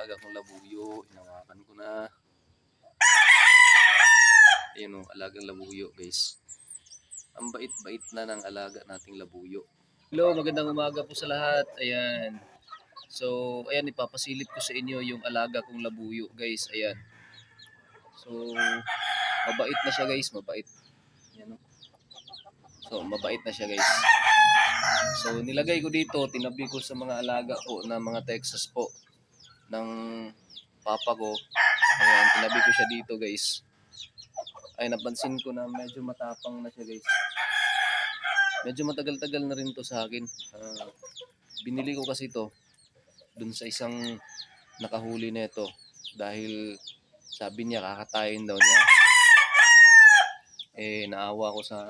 alaga kong labuyo. Inawakan ko na. Ayan o, alagang labuyo guys. Ang bait-bait na ng alaga nating labuyo. Hello, magandang umaga po sa lahat. Ayan. So, ayan, ipapasilip ko sa inyo yung alaga kong labuyo guys. Ayan. So, mabait na siya guys, mabait. Ayan o. So, mabait na siya guys. So, nilagay ko dito, tinabi ko sa mga alaga ko na mga Texas po ng papa ko. Ayan, tinabi ko siya dito guys. Ay, napansin ko na medyo matapang na siya guys. Medyo matagal-tagal na rin to sa akin. Binili ko kasi to dun sa isang nakahuli na ito. Dahil sabi niya kakatayin daw niya. Eh, naawa ko sa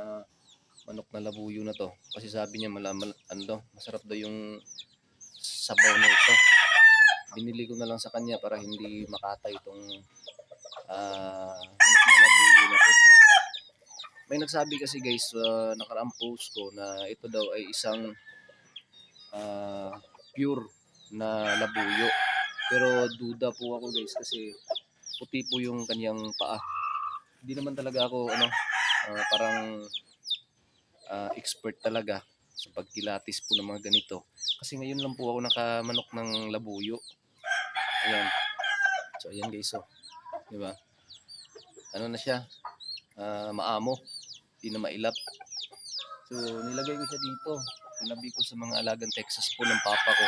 manok na labuyo na to. Kasi sabi niya masarap daw yung sabaw na ito. Binili ko na lang sa kanya para hindi makatay itong manok na labuyo na to. May nagsabi kasi guys sa nakaraang post ko na ito daw ay isang pure na labuyo. Pero duda po ako guys kasi puti po yung kanyang paa. Hindi naman talaga ako parang expert talaga sa pagkilatis po ng mga ganito. Kasi ngayon lang po ako nakamanok ng labuyo. Ayan. So ayan guys, oh. 'Di ba? Ano na siya? Maamo. Hindi na mailap. So nilagay ko siya dito. Tinabi ko sa mga alagang Texas po ng papa ko.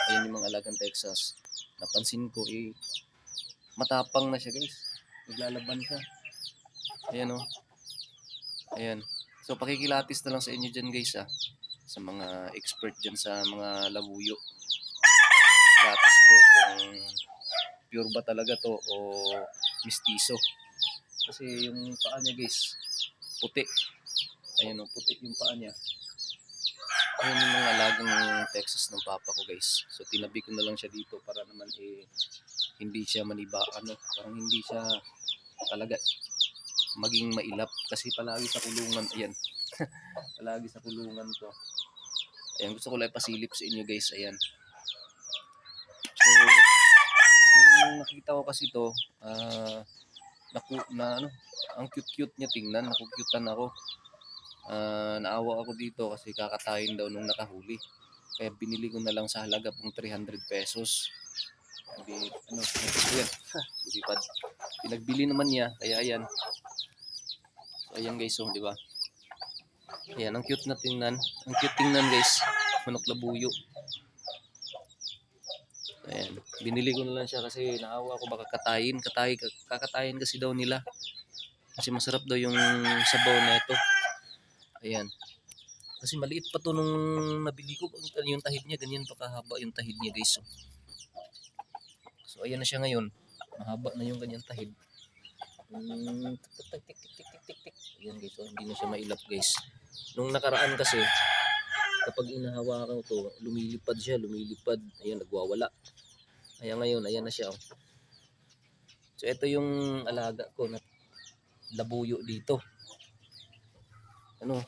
Ayan yung mga alagang Texas. Napansin ko matapang na siya guys. Naglalaban siya. Ayan oh. Ayan. So pakikilatis na lang sa inyo dyan guys sa mga expert dyan sa mga labuyo. Pakikilatis po kung pure ba talaga to o mistiso. Kasi yung paa niya guys, puti. Ayan o, puti yung paa niya. Ayan yung mga alagang Texas ng papa ko guys. So tinabi ko na lang siya dito para naman hindi siya parang hindi siya talaga maging mailap. Kasi palagi sa kulungan, ayan. Palagi sa kulungan to. Ayan, gusto ko lang pasilip sa inyo guys, ayan. So, nung nakita ko kasi to, ang cute-cute niya tingnan, nakukyutan ako. Naawa ako dito kasi kakatayin daw nung nakahuli. Kaya binili ko na lang sa halaga pong 300 pesos. Lipad. Pinagbili naman niya, kaya ayan. So ayan guys, di ba? Ayan, ang cute na tingnan. Ang cute tingnan guys, manok labuyo. Ayan, binili ko na lang siya kasi naawa ko baka kakatayin kasi daw nila. Kasi masarap daw yung sabaw na ito. Ayan. Kasi maliit pa to nung nabili ko. Yung tahid niya, ganyan pa kahaba yung tahid niya guys. So ayan na siya ngayon. Mahaba na yung kanyang tahid. Ayan guys, hindi na siya mailap guys. Nung nakaraan kasi, kapag inahawakan ko to, lumilipad siya, lumilipad. Ayan, nagwawala. Ayan ngayon, ayan na siya. So ito yung alaga ko na labuyo dito.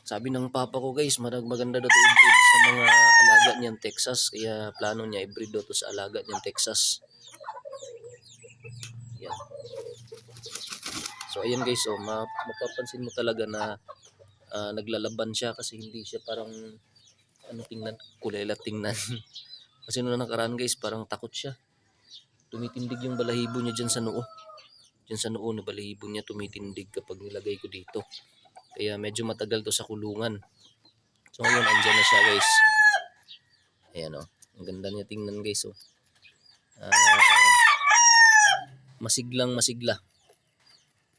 Sabi ng papa ko guys, maganda daw to i-breed sa mga alaga niyang Texas. Kaya plano niya i-breed daw to sa alaga niyang Texas. Ayan. So ayan guys, mapapansin mo talaga na naglalaban siya kasi hindi siya parang tingnan, kulela tingnan. Kasi nung nakaraan guys, parang takot siya. Tumitindig yung balahibo niya dyan sa noo. Dyan sa noo na balahibo niya tumitindig kapag nilagay ko dito. Kaya medyo matagal to sa kulungan. So ngayon, andyan na siya guys. Ayan o. Ang ganda niya tingnan guys o. Masiglang masigla.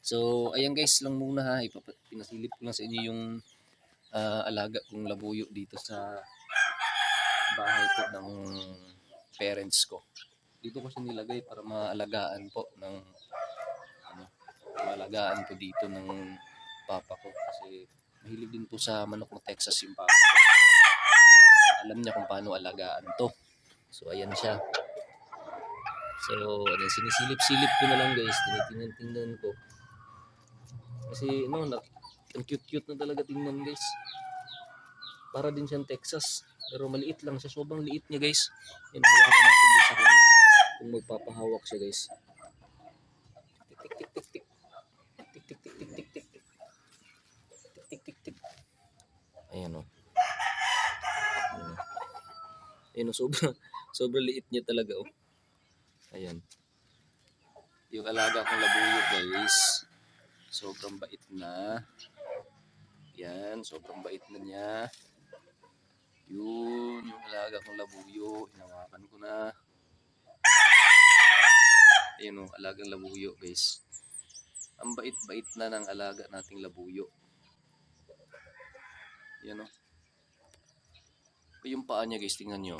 So ayan guys lang muna ha. Pinasilip ko lang sa inyo yung alaga kong labuyo dito sa bahay ko ng parents ko. Dito ko siya nilagay para maalagaan po maalagaan po dito ng papa ko kasi mahilig din po sa manok ng Texas yung papa ko. Alam niya kung paano alagaan to. So ayan siya. So sinisilip-silip ko na lang guys, tinitingnan ko. Kasi ang cute-cute na talaga tingnan guys. Para din siyang Texas, pero maliit lang siya, sobrang liit niya guys. Yan, hawakan natin sa kanya. kung magpapahawak siya guys. Tik tik tik tik tik. Tik tik tik tik tik tik. Tik tik tik. Ayan o. Ayan o, sobrang liit niya talaga oh. Ayan. Yung alaga kong labuyo guys. Sobrang bait na. Yan, sobrang bait na niya. Yun, yung alaga kong labuyo. Hinawakan ko na. Ayan o, alagang labuyo guys. Ang bait-bait na ng alaga nating labuyo. Yan o. Yung paa niya guys, tingnan nyo.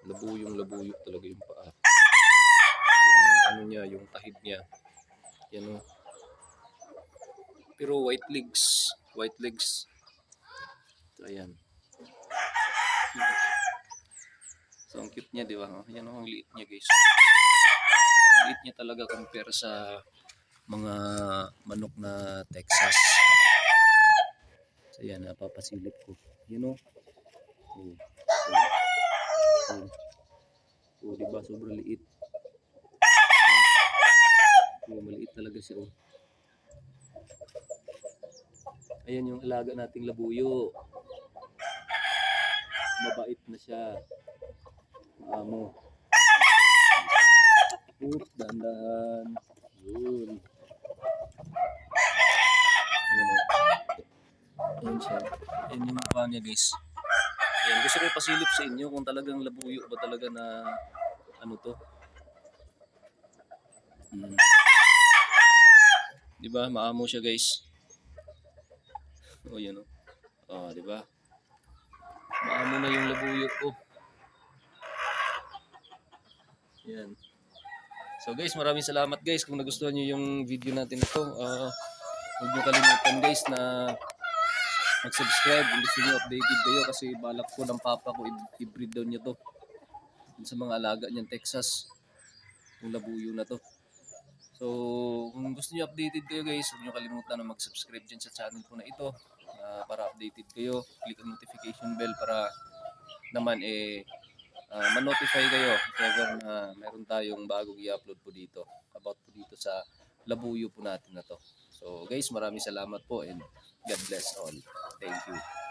Labuyong labuyo talaga yung paa. Yung ano niya, yung tahid niya. Yan o. Pero white legs. White legs. So, ayan. So, ang cute niya, di ba? Yan o, ang liit niya guys. Ang liit niya talaga compare sa mga manok na Texas. So, ayan, napapasilip ko. Yan o. Di ba? Sobrang liit. Maliit talaga siya oh. Ayan yung alaga nating labuyo. Mabait na siya. Maamo. Dandan. Yun. Ayan siya. Ayan yung mukha niya guys. Ayan, gusto ko pasilip sa inyo kung talagang labuyo ba talaga na ano to. Diba? Maamo siya guys. Oh, yan oh. Oh, diba? Maamo na yung labuyo ko. Yan. So guys, maraming salamat guys kung nagustuhan niyo yung video natin ito. Huwag niyo kalimutan guys na mag-subscribe kung gusto niyo updated kayo kasi balak ko ng papa ko i-breed daw niya to sa mga alaga niyang Texas. Yung labuyo na to. So, kung gusto niyo updated kayo guys, huwag niyo kalimutan na mag-subscribe dyan sa channel ko na ito para updated kayo. Click ang notification bell para naman ma-notify kayo if ever na meron tayong bagong i-upload po dito about po dito sa labuyo po natin na to. So guys, maraming salamat po and God bless all. Thank you.